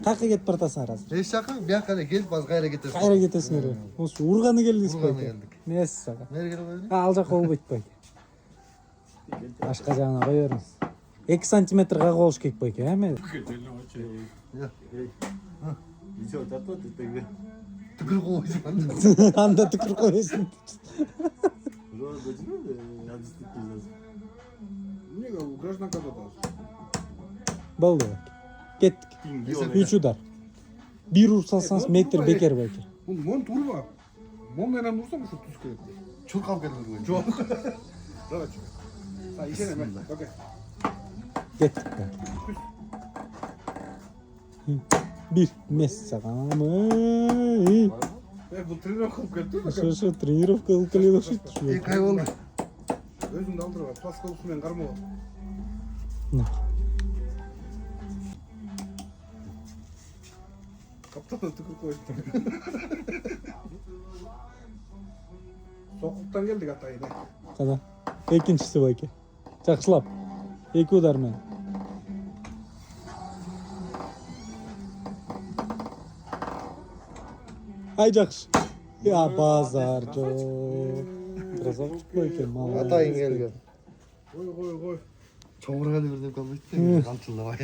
Кака кетип баратасың аразы. Шақаң бияққа келіп аз қайра кетесің. Кайра кетесің ері. Осы урганы келдіңіз бай. Несі саға. Нері келіп қойдың? Ал жаққа болбойт бай. Ашқа жағына қой беріңіз. 2 сантиметр қағы болуш керек бай. Әме. Ничего, зато ты тогда. Түкір қойсың. Анда түкір қойесің. Жора дочеру, я действительно. Не, гражданка да. Болды. Кеттік. 3 удар. 1 ур салсаңыз метр бекер бай. Мон турба. Мон менен урсам ушу түз келет. Чурқап кетіп Жоқ. Давай. А, ишене мен. Окей. Кеттік. 1 мес сағамы. Бұл тренировка қылып кетті. Шо тренировка қылып келеді оқшайды. Екі ай болды. Өзімді алдырға, пластика ұсымен қармауға. Қаптан түкір қойды. Соқықтан келдік атайын. Қада. Екіншісі байке. Жақсылап. 2 удармен. Ай жақсы. Я базар жоқ. Красавчик байке. Атайын келген. Қой. Çoğurğa da birden kalmıştı. Kalçıldı vay.